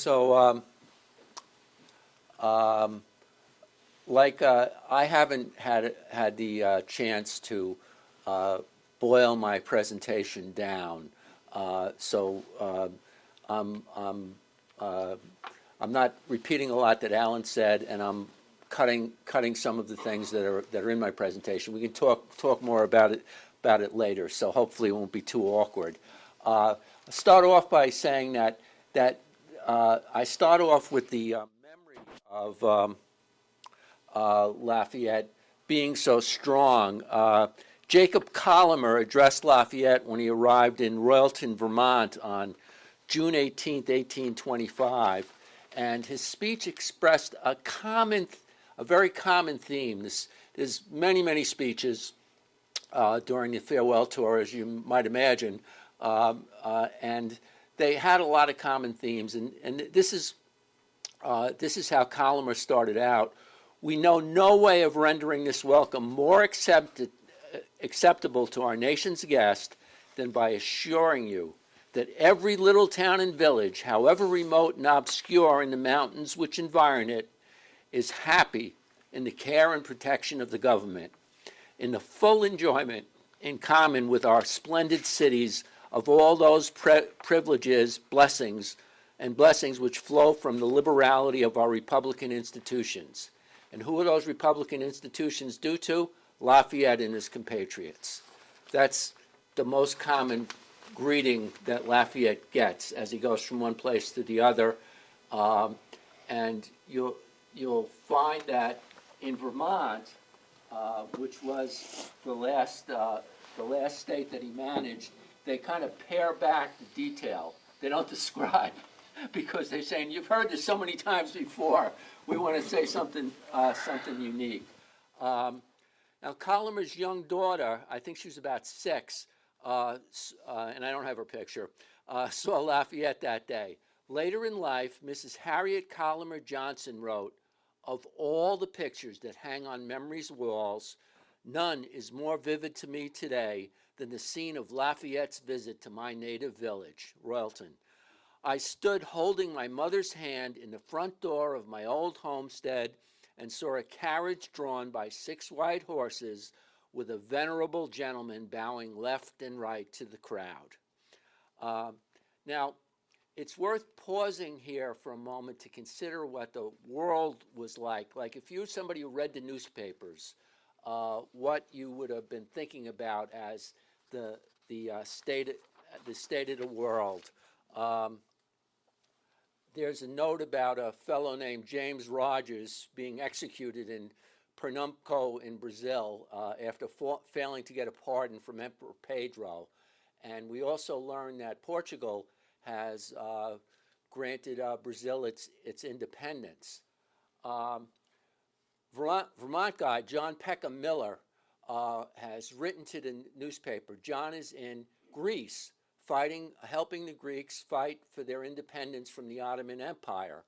So, I haven't had the chance to boil my presentation down, so I'm not repeating a lot that Alan said, and I'm cutting some of the things that are in my presentation. We can talk more about it later. So hopefully it won't be too awkward. I'll start off by saying that I start off with the memory of Lafayette being so strong. Jacob Collamer addressed Lafayette when he arrived in Royalton, Vermont on June 18, 1825, and his speech expressed a very common theme. There's many speeches during the farewell tour, as you might imagine, and they had a lot of common themes, and this is how Collamer started out. We know no way of rendering this welcome more acceptable to our nation's guest than by assuring you that every little town and village, however remote and obscure in the mountains which environ it, is happy in the care and protection of the government, in the full enjoyment in common with our splendid cities of all those privileges, blessings which flow from the liberality of our Republican institutions. And who are those Republican institutions due to? Lafayette and his compatriots. That's the most common greeting that Lafayette gets as he goes from one place to the other. And you'll find that in Vermont, which was the last state that he managed, they kind of pare back the detail. They don't describe, because they're saying, you've heard this so many times before. We want to say something unique. Now, Collamer's young daughter, I think she was about 6, and I don't have her picture, saw Lafayette that day. Later in life, Mrs. Harriet Collamer Johnson wrote, "Of all the pictures that hang on memory's walls, none is more vivid to me today than the scene of Lafayette's visit to my native village, Royalton. I stood holding my mother's hand in the front door of my old homestead and saw a carriage drawn by 6 white horses with a venerable gentleman bowing left and right to the crowd." Now, it's worth pausing here for a moment to consider what the world was like. Like if you were somebody who read the newspapers, what you would have been thinking about as the state of the world. There's a note about a fellow named James Rogers being executed in Pernambuco in Brazil after failing to get a pardon from Emperor Pedro. And we also learned that Portugal has granted Brazil its independence. Vermont guy John Peckham Miller has written to the newspaper. John is in Greece, helping the Greeks fight for their independence from the Ottoman Empire.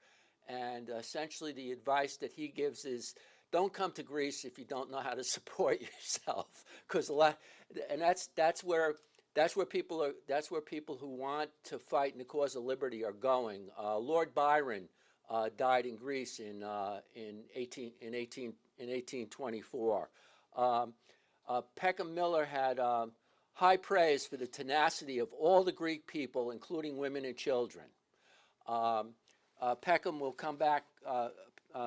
And essentially the advice that he gives is, don't come to Greece if you don't know how to support yourself, because that's where people who want to fight in the cause of liberty are going. Lord Byron died in Greece in 1824. Peckham Miller had high praise for the tenacity of all the Greek people, including women and children. Peckham will come back.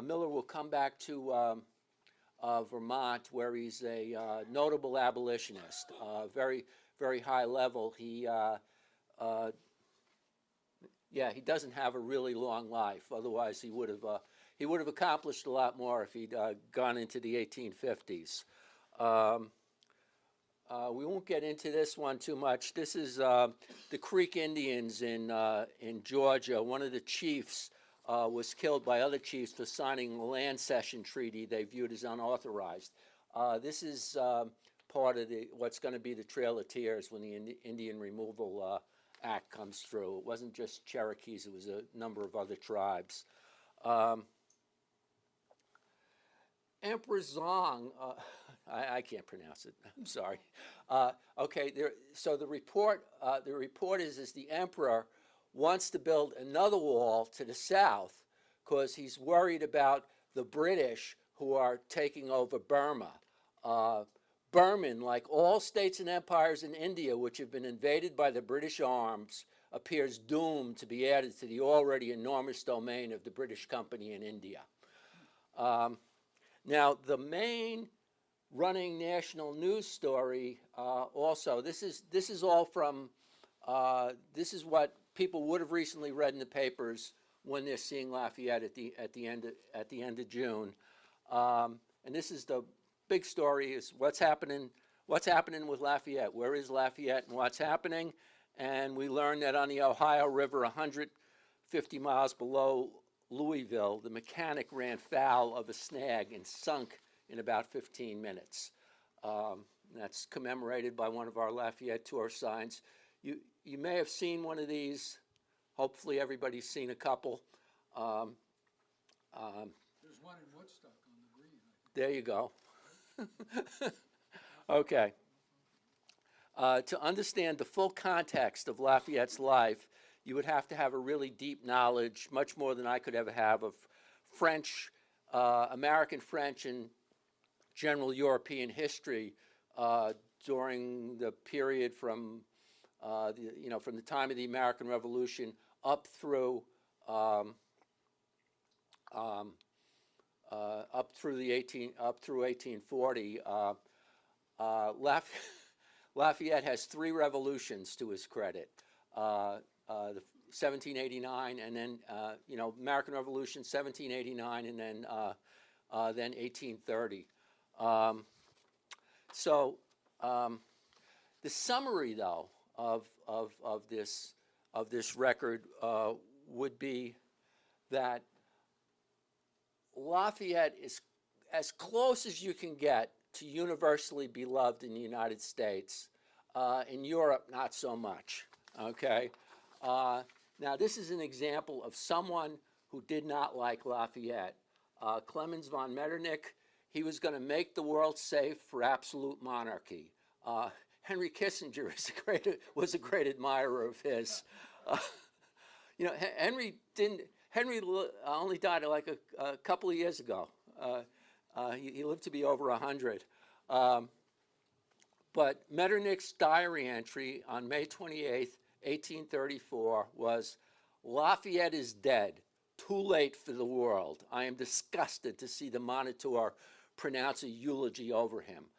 Miller will come back to Vermont, where he's a notable abolitionist, very high level. He doesn't have a really long life. Otherwise, he would have accomplished a lot more if he'd gone into the 1850s. We won't get into this one too much. This is the Creek Indians in Georgia. One of the chiefs was killed by other chiefs for signing a land cession treaty they viewed as unauthorized. This is part of what's going to be the Trail of Tears when the Indian Removal Act comes through. It wasn't just Cherokees, it was a number of other tribes. Emperor Zong, I can't pronounce it, I'm sorry. Okay, so the report is the emperor wants to build another wall to the south because he's worried about the British who are taking over Burma. Burman, like all states and empires in India which have been invaded by the British arms, appears doomed to be added to the already enormous domain of the British Company in India. Now, the main running national news story also, this is all from, this is what people would have recently read in the papers when they're seeing Lafayette at the end of June. And this is the big story, is what's happening with Lafayette. Where is Lafayette and what's happening? And we learned that on the Ohio River, 150 miles below Louisville, the mechanic ran foul of a snag and sunk in about 15 minutes. That's commemorated by one of our Lafayette tour signs. You may have seen one of these. Hopefully everybody's seen a couple. There's one in Woodstock on the green. There you go. Okay. To understand the full context of Lafayette's life, you would have to have a really deep knowledge, much more than I could ever have, of French, American French, and general European history during the period from the time of the American Revolution up through up through 1840. Lafayette has three revolutions to his credit. The 1789, and then American Revolution, 1789, and then 1830. The summary, though, of this record would be that Lafayette is as close as you can get to universally beloved in the United States. In Europe, not so much. Okay. Now, this is an example of someone who did not like Lafayette. Clemens von Metternich, he was going to make the world safe for absolute monarchy. Henry Kissinger was a great admirer of his. Henry only died like a couple of years ago. He lived to be over 100. But Metternich's diary entry on May 28th, 1834 was, "Lafayette is dead. Too late for the world. I am disgusted to see the Monitor pronounce a eulogy over him."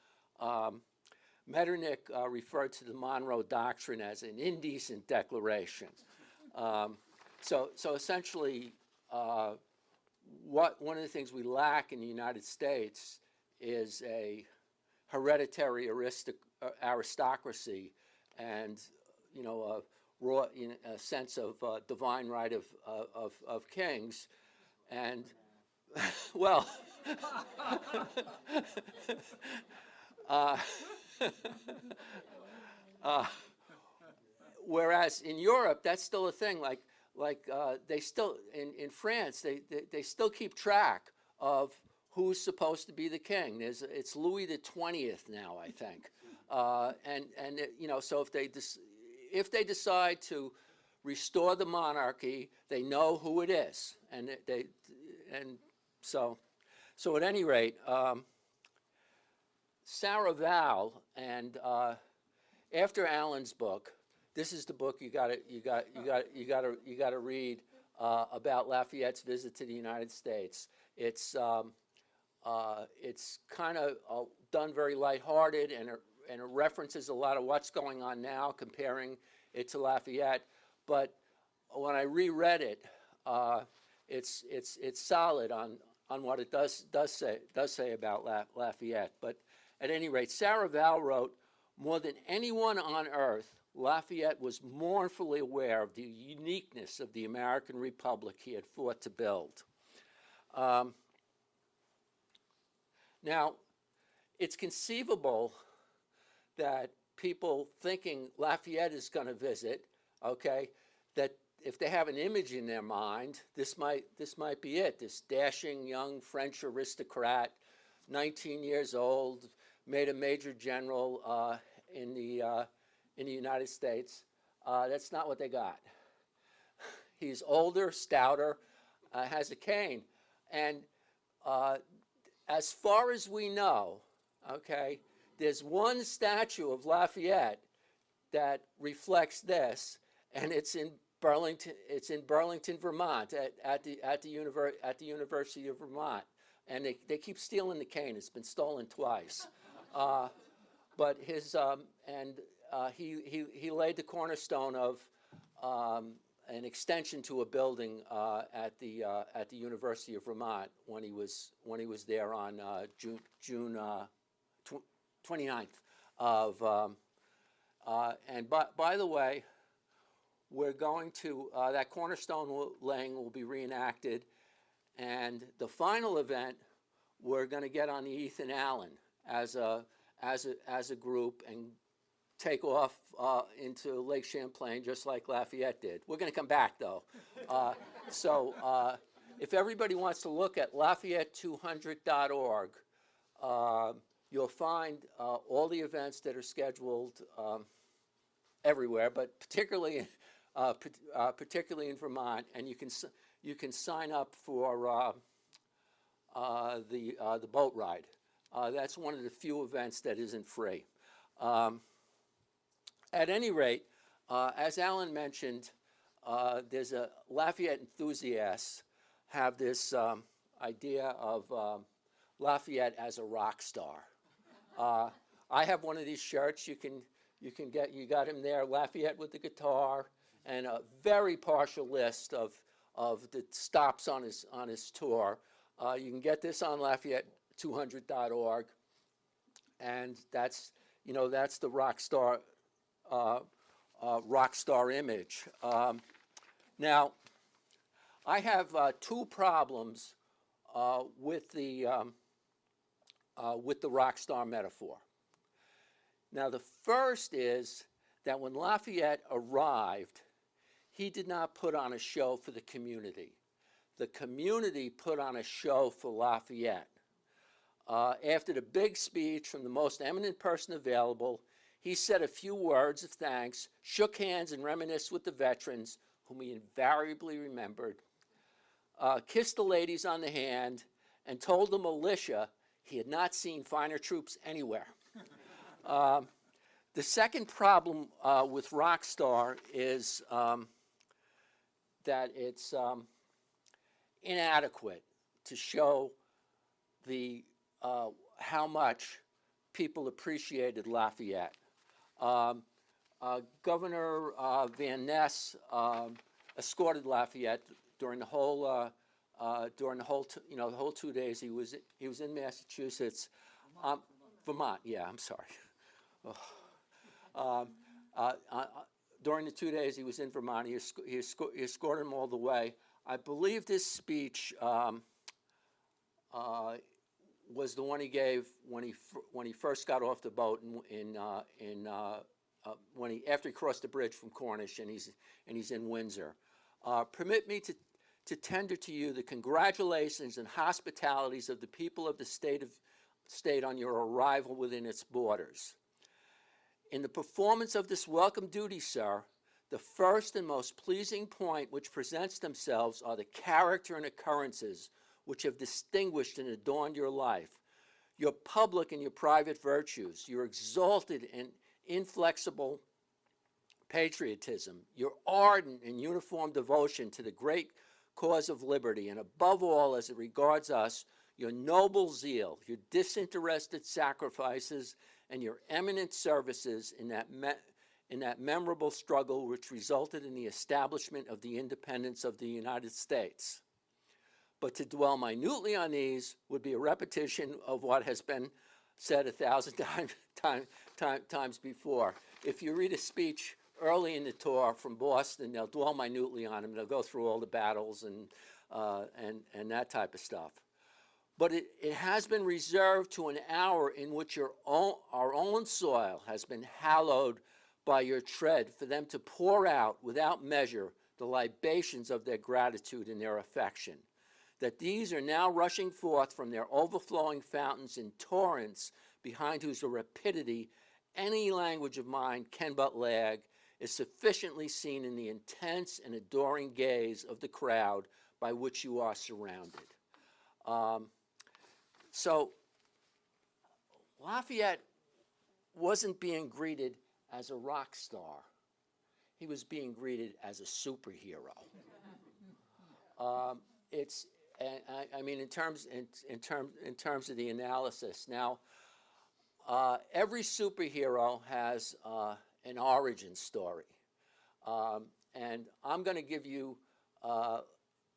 Metternich referred to the Monroe Doctrine as an indecent declaration. So essentially, one of the things we lack in the United States is a hereditary aristocracy and a sense of divine right of kings, and well. Whereas in Europe, that's still a thing. Like they still in France, they still keep track of who's supposed to be the king. It's Louis the 20th now, I think. So if they decide to restore the monarchy, they know who it is, so at any rate. Sarah Vowell, and after Allen's book, this is the book you got to read about Lafayette's visit to the United States. It's kind of done very lighthearted, and it references a lot of what's going on now, comparing it to Lafayette. But when I reread it, it's solid on what it does say about Lafayette. But at any rate, Sarah Vowell wrote, "More than anyone on earth, Lafayette was mournfully aware of the uniqueness of the American Republic he had fought to build." Now, it's conceivable that people thinking Lafayette is going to visit, okay, that if they have an image in their mind, this might be it. This dashing young French aristocrat, 19 years old, made a major general in the United States. That's not what they got. He's older, stouter, has a cane. And as far as we know, okay, there's one statue of Lafayette that reflects this, and it's in Burlington. It's in Burlington, Vermont, at the University of Vermont. And they keep stealing the cane. It's been stolen twice. But he laid the cornerstone of an extension to a building at the University of Vermont when he was there on June 29th of. And by the way, we're going to that cornerstone laying will be reenacted, and the final event we're going to get on the Ethan Allen as a group and take off into Lake Champlain just like Lafayette did. We're going to come back though. So if everybody wants to look at Lafayette200.org, you'll find all the events that are scheduled everywhere, but particularly in Vermont, and you can sign up for the boat ride. That's one of the few events that isn't free. At any rate, as Alan mentioned, there's a Lafayette enthusiasts have this idea of Lafayette as a rock star. I have one of these shirts. You got him there, Lafayette with the guitar, and a very partial list of the stops on his tour. You can get this on Lafayette200.org, and that's the rock star image. Now, I have two problems with the rock star metaphor. Now, the first is that when Lafayette arrived, he did not put on a show for the community. The community put on a show for Lafayette. After the big speech from the most eminent person available, he said a few words of thanks, shook hands and reminisced with the veterans, whom he invariably remembered, kissed the ladies on the hand, and told the militia he had not seen finer troops anywhere. The second problem with Rockstar is that it's inadequate to show how much people appreciated Lafayette. Governor Van Ness escorted Lafayette during the whole 2 days he was in Massachusetts, Vermont. Yeah, I'm sorry. During the 2 days he was in Vermont, he escorted him all the way. I believe this speech was the one he gave when he first got off the boat after he crossed the bridge from Cornish and he's in Windsor. Permit me to tender to you the congratulations and hospitalities of the people of the state on your arrival within its borders. In the performance of this welcome duty, sir, the first and most pleasing point which presents themselves are the character and occurrences which have distinguished and adorned your life, your public and your private virtues, your exalted and inflexible patriotism, your ardent and uniform devotion to the great cause of liberty, and above all, as it regards us, your noble zeal, your disinterested sacrifices, and your eminent services in that memorable struggle which resulted in the establishment of the independence of the United States. But to dwell minutely on these would be a repetition of what has been said 1,000 times before. If you read a speech early in the tour from Boston, they'll dwell minutely on them. They'll go through all the battles and that type of stuff. But it has been reserved to an hour in which our own soil has been hallowed by your tread, for them to pour out without measure the libations of their gratitude and their affection, that these are now rushing forth from their overflowing fountains in torrents behind whose rapidity any language of mine can but lag, is sufficiently seen in the intense and adoring gaze of the crowd by which you are surrounded. So Lafayette wasn't being greeted as a rock star. He was being greeted as a superhero. I mean, in terms of the analysis. Now, every superhero has an origin story, and I'm going to give you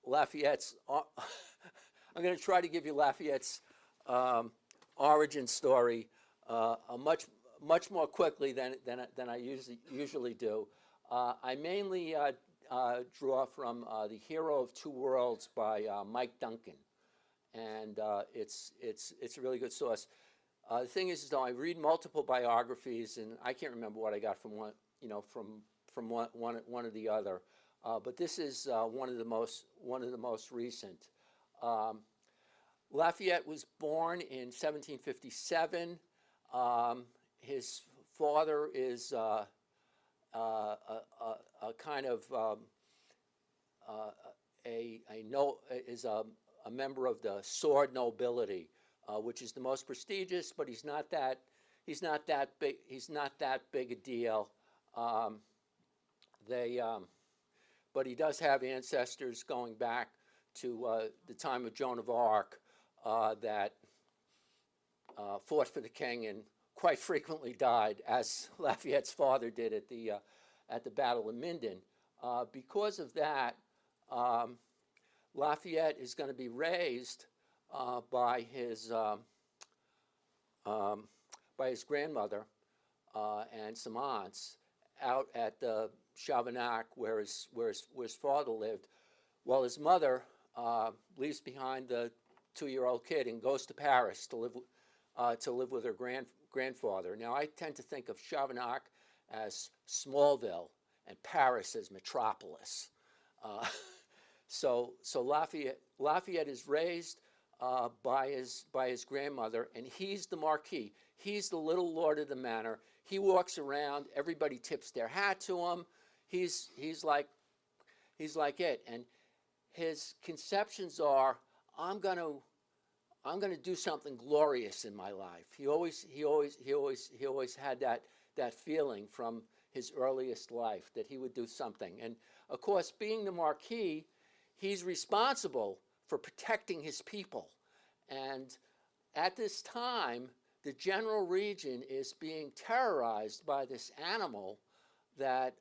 Lafayette's. I'm going to try to give you Lafayette's origin story much more quickly than I usually do. I mainly draw from The Hero of Two Worlds by Mike Duncan, and it's a really good source. The thing is, though, I read multiple biographies, and I can't remember what I got from one, from one or the other. But this is one of the most recent. Lafayette was born in 1757. His father is a kind of a member of the sword nobility, which is the most prestigious, but he's not that big a deal. But he does have ancestors going back to the time of Joan of Arc that fought for the king and quite frequently died, as Lafayette's father did at the Battle of Minden. Because of that, Lafayette is going to be raised by his grandmother and some aunts out at the Chavanac, where his father lived, while his mother leaves behind the 2-year-old kid and goes to Paris to live with her grandfather. Now, I tend to think of Chavanac as Smallville and Paris as Metropolis. So Lafayette is raised by his grandmother, and he's the Marquis. He's the little lord of the manor. He walks around. Everybody tips their hat to him. He's like it, and his conceptions are, I'm going to do something glorious in my life. He always had that feeling from his earliest life that he would do something. And of course, being the Marquis, he's responsible for protecting his people. And at this time, the general region is being terrorized by this animal that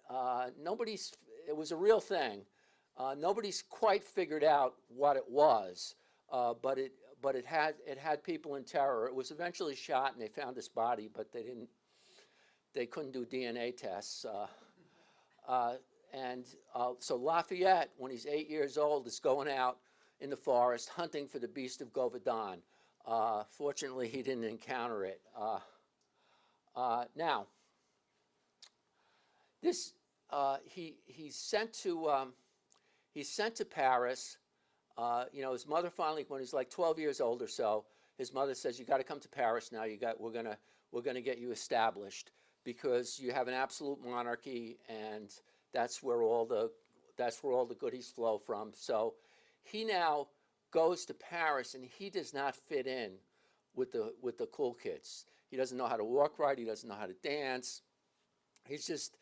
it was a real thing. Nobody's quite figured out what it was, but it had people in terror. It was eventually shot, and they found this body, but they couldn't do DNA tests. So Lafayette, when he's 8 years old, is going out in the forest hunting for the beast of Govardhan. Fortunately, he didn't encounter it. Now, this he's sent to Paris. His mother finally, when he's like 12 years old or so, his mother says, "You got to come to Paris now. We're gonna get you established because you have an absolute monarchy, and that's where all the goodies flow from." So he now goes to Paris, and he does not fit in with the cool kids. He doesn't know how to walk right. He doesn't know how to dance. He's just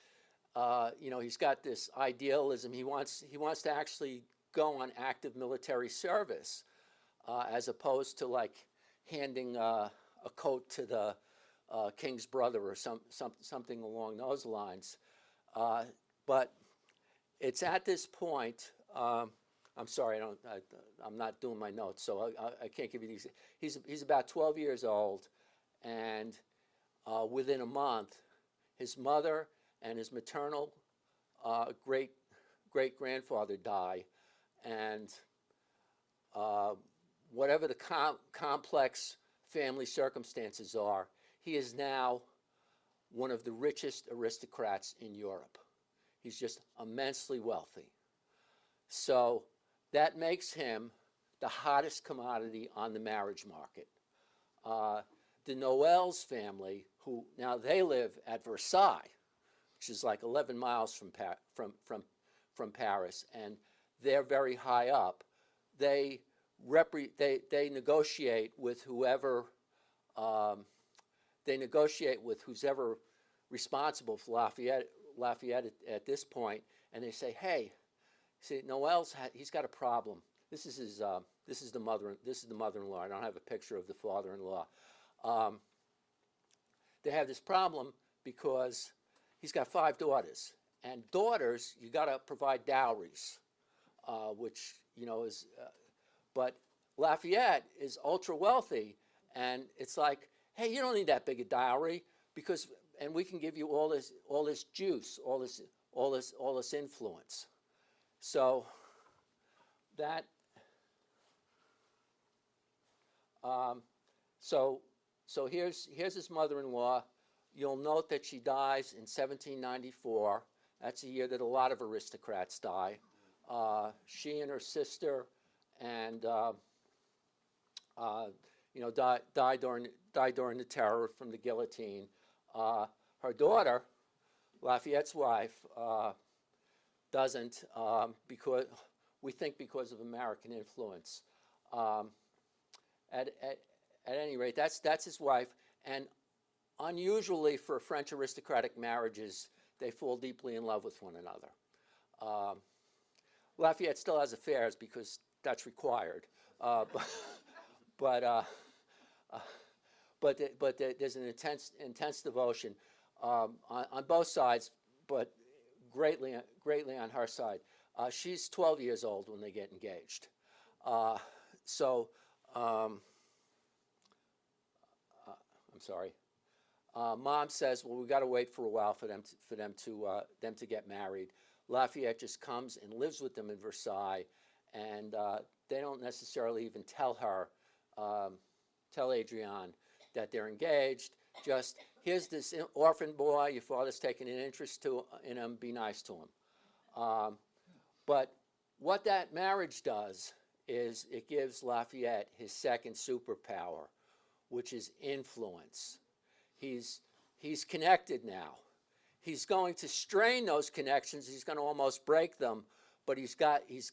he's got this idealism. He wants to actually go on active military service, as opposed to like handing a coat to the king's brother or something along those lines. But it's at this point. I'm sorry, I'm not doing my notes, so I can't give you these. He's about 12 years old, and within a month, his mother and his maternal great-grandfather die, and whatever the complex family circumstances are, he is now one of the richest aristocrats in Europe. He's just immensely wealthy. So that makes him the hottest commodity on the marriage market. The Noël's family, who now they live at Versailles, which is like 11 miles from Paris, and they're very high up. They negotiate with whoever who's ever responsible for Lafayette at this point, and they say, "Hey, see, Noel's he's got a problem. This is the mother-in-law. I don't have a picture of the father-in-law. They have this problem because he's got 5 daughters, and daughters you got to provide dowries, which is, but Lafayette is ultra wealthy, and it's like, hey, you don't need that big a dowry and we can give you all this juice, all this influence. So that so here's his mother-in-law. You'll note that she dies in 1794. That's a year that a lot of aristocrats die. She and her sister, and died during the terror from the guillotine. Her daughter, Lafayette's wife, doesn't, because we think because of American influence. At any rate, that's his wife, and unusually for French aristocratic marriages, they fall deeply in love with one another. Lafayette still has affairs because that's required, but there's an intense devotion on both sides, but greatly on her side. She's 12 years old when they get engaged. I'm sorry. Mom says, "Well, we got to wait for a while for them to get married." Lafayette just comes and lives with them in Versailles, and they don't necessarily even tell Adrienne that they're engaged. Just, here's this orphan boy, your father's taking an interest in him, be nice to him. But what that marriage does is it gives Lafayette his second superpower, which is influence. He's connected now. He's going to strain those connections. He's going to almost break them, but he's got these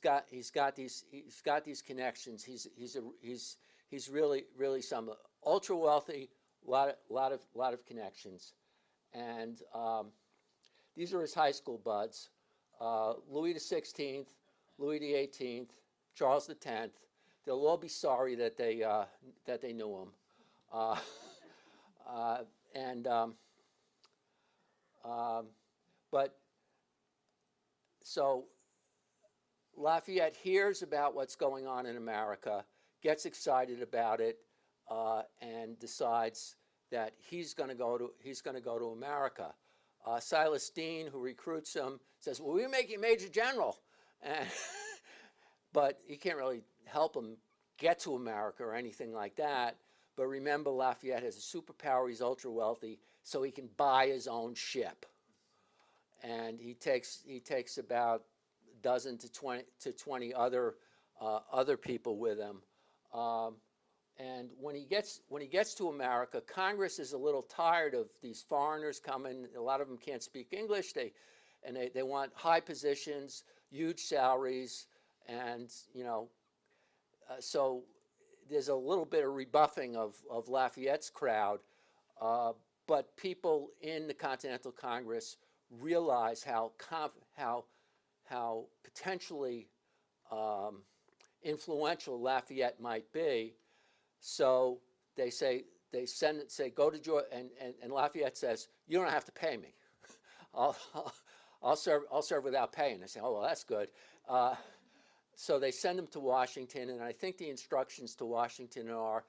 connections. He's really some ultra wealthy, lot of connections, and these are his high school buds: Louis XVI, Louis XVIII, Charles X. They'll all be sorry that they knew him, but so Lafayette hears about what's going on in America, gets excited about it, and decides that he's going to go to America. Silas Deane, who recruits him, says, "Well, we make you Major General," but he can't really help him get to America or anything like that. But remember, Lafayette has a superpower. He's ultra wealthy, so he can buy his own ship, and he takes about a dozen to 20 other people with him. And when he gets to America, Congress is a little tired of these foreigners coming. A lot of them can't speak English. They want high positions, huge salaries, and so there's a little bit of rebuffing of Lafayette's crowd. But people in the Continental Congress realize how potentially influential Lafayette might be. So they say go to Georgia, and Lafayette says, "You don't have to pay me. I'll serve without paying." They say, "Oh, well, that's good." So they send him to Washington, and I think the instructions to Washington are,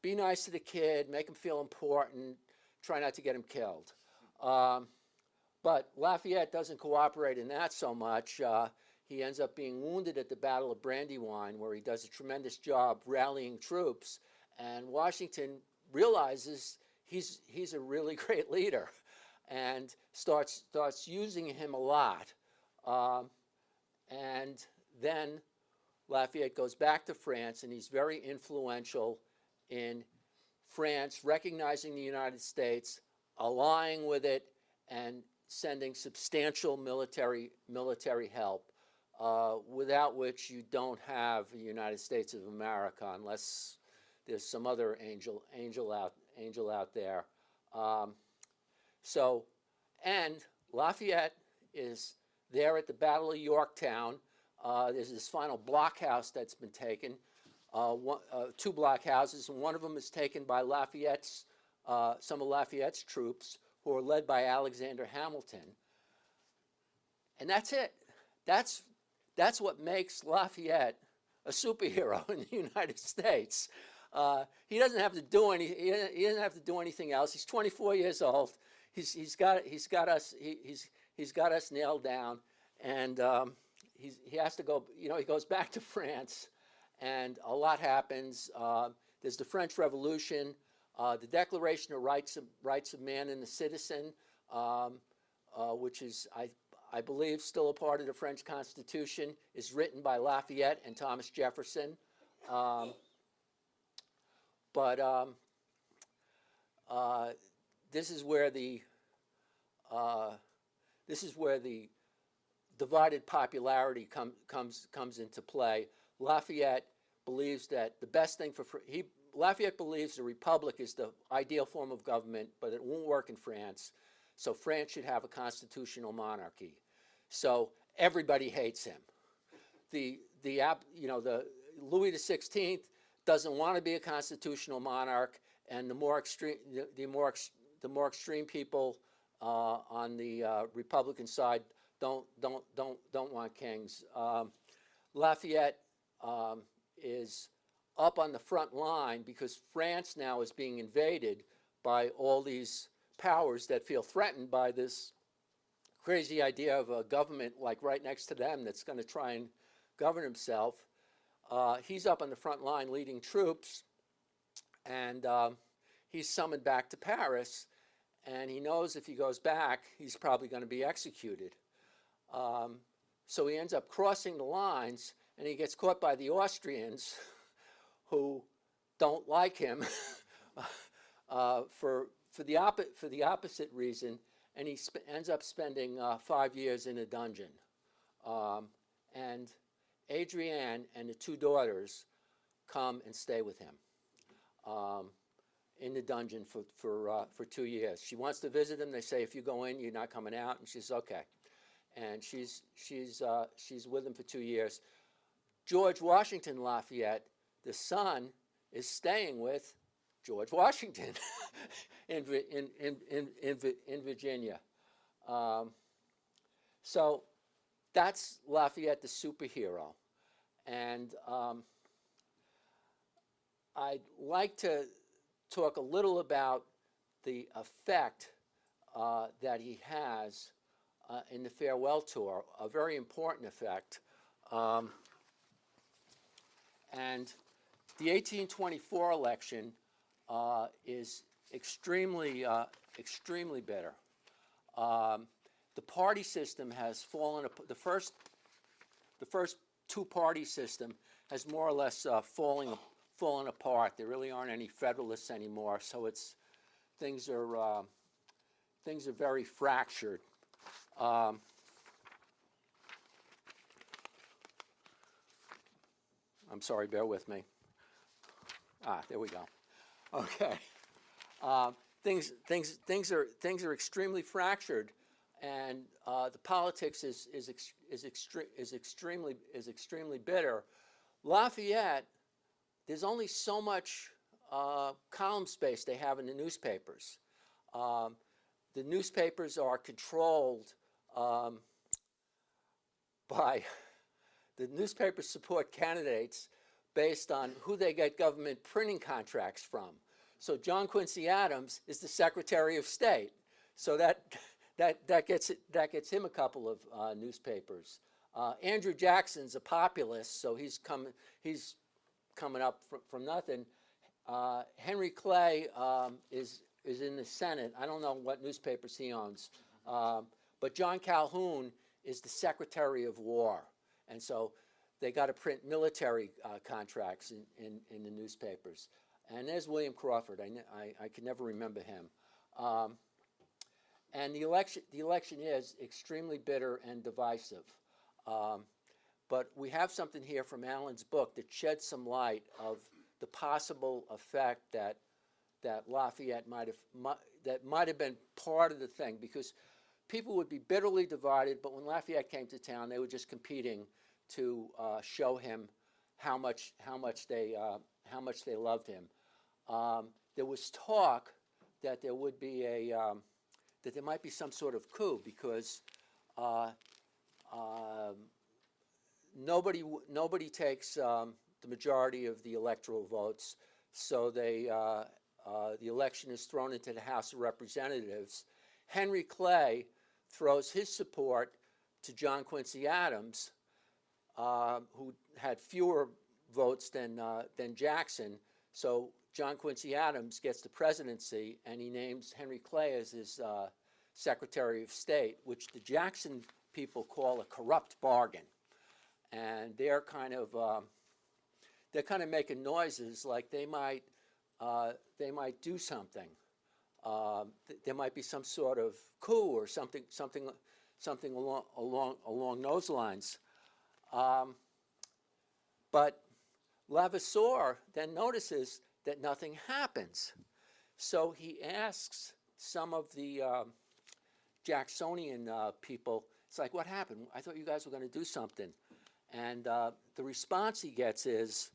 be nice to the kid, make him feel important, try not to get him killed. But Lafayette doesn't cooperate in that so much. He ends up being wounded at the Battle of Brandywine, where he does a tremendous job rallying troops, and Washington realizes he's a really great leader and starts using him a lot. And then Lafayette goes back to France, and he's very influential in France, recognizing the United States, allying with it, and sending substantial military help, without which you don't have the United States of America unless there's some other angel out there. And Lafayette is there at the Battle of Yorktown. There's this final blockhouse that's been taken, two blockhouses, and one of them is taken by some of Lafayette's troops, who are led by Alexander Hamilton. And that's it. That's what makes Lafayette a superhero in the United States. He doesn't have to do he doesn't have to do anything else. He's 24 years old. He's got us nailed down, and he has to go. He goes back to France, and a lot happens. There's the French Revolution, the Declaration of Rights of Man and the Citizen, which is I believe still a part of the French Constitution, is written by Lafayette and Thomas Jefferson. This is where the divided popularity comes into play. Lafayette believes that the best thing Lafayette believes the republic is the ideal form of government, but it won't work in France. So France should have a constitutional monarchy. So everybody hates him. The Louis XVI doesn't want to be a constitutional monarch, and the more extreme people on the Republican side don't want kings. Lafayette is up on the front line because France now is being invaded by all these powers that feel threatened by this crazy idea of a government like right next to them that's going to try and govern himself. He's up on the front line leading troops, and he's summoned back to Paris, and he knows if he goes back, he's probably going to be executed. So he ends up crossing the lines, and he gets caught by the Austrians, who don't like him for the opposite reason, and he ends up spending 5 years in a dungeon. And Adrienne and the two daughters come and stay with him in the dungeon for 2 years. She wants to visit him. They say, if you go in, you're not coming out. And she's okay. And she's with him for 2 years. George Washington Lafayette, the son, is staying with George Washington in Virginia. So that's Lafayette, the superhero. And I'd like to talk a little about the effect that he has in the farewell tour, a very important effect. And the 1824 election is extremely bitter. The party system has fallen. The first two-party system has more or less fallen apart. There really aren't any Federalists anymore, so things are very fractured. I'm sorry, bear with me. There we go. Okay. Things are extremely fractured, and the politics is extremely bitter. Lafayette, there's only so much column space they have in the newspapers. The newspapers are controlled by the newspapers support candidates based on who they get government printing contracts from. So John Quincy Adams is the Secretary of State. So that gets him a couple of newspapers. Andrew Jackson's a populist, so he's coming up from nothing. Henry Clay is in the Senate. I don't know what newspapers he owns, but John Calhoun is the Secretary of War, and so they got to print military contracts in the newspapers. And there's William Crawford. I could never remember him. And the election is extremely bitter and divisive. But we have something here from Alan's book that sheds some light of the possible effect that Lafayette might have been part of the thing, because people would be bitterly divided, but when Lafayette came to town, they were just competing to show him how much they loved him. There was talk that there would be that there might be some sort of coup, because nobody takes the majority of the electoral votes, so the election is thrown into the House of Representatives. Henry Clay throws his support to John Quincy Adams, who had fewer votes than Jackson. So John Quincy Adams gets the presidency, and he names Henry Clay as his Secretary of State, which the Jackson people call a corrupt bargain. And they're kind of making noises like they might do something. There might be some sort of coup or something along those lines. But Levasseur then notices that nothing happens. So he asks some of the Jacksonian people, it's like, what happened? I thought you guys were going to do something. And the response he gets is,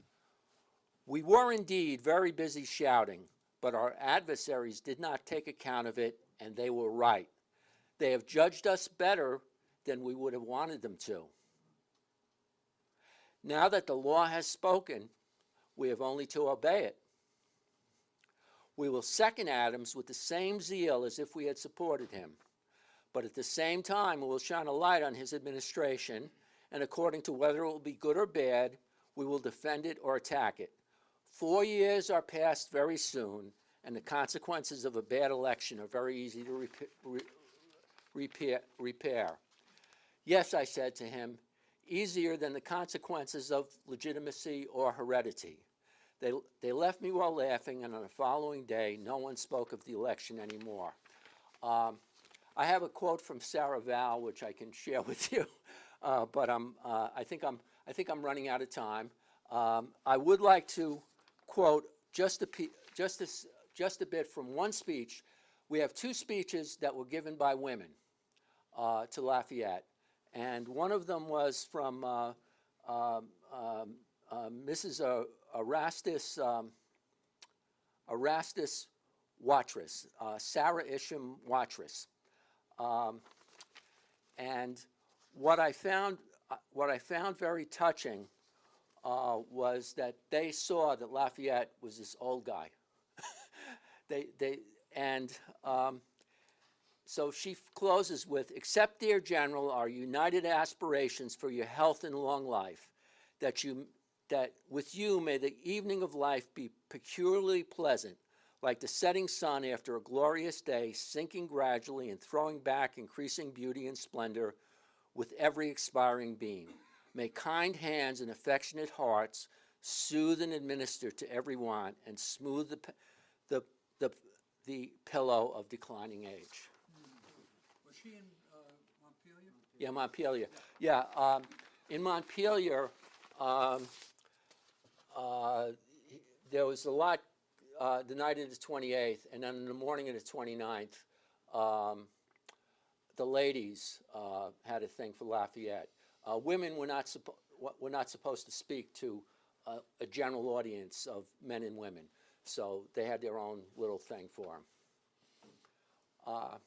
we were indeed very busy shouting, but our adversaries did not take account of it, and they were right. They have judged us better than we would have wanted them to. Now that the law has spoken, we have only to obey it. We will second Adams with the same zeal as if we had supported him. But at the same time, we will shine a light on his administration, and according to whether it will be good or bad, we will defend it or attack it. 4 years are passed very soon, and the consequences of a bad election are very easy to repair. Yes, I said to him, easier than the consequences of legitimacy or heredity. They left me while laughing, and on the following day, no one spoke of the election anymore. I have a quote from Sarah Val, which I can share with you, but I think I'm running out of time. I would like to quote just a bit from one speech. We have two speeches that were given by women to Lafayette, and one of them was from Mrs. Erastus Watrous, Sarah Isham Watrous. And what I found very touching was that they saw that Lafayette was this old guy. So she closes with, accept, dear General, our united aspirations for your health and long life, that with you may the evening of life be peculiarly pleasant, like the setting sun after a glorious day, sinking gradually and throwing back increasing beauty and splendor with every expiring beam. May kind hands and affectionate hearts soothe and administer to every want and smooth the pillow of declining age. Was she in Montpelier? Yeah, Montpelier. Yeah, in Montpelier, there was a lot the night of the 28th, and then in the morning of the 29th, the ladies had a thing for Lafayette. Women were not supposed to speak to a general audience of men and women, so they had their own little thing for them.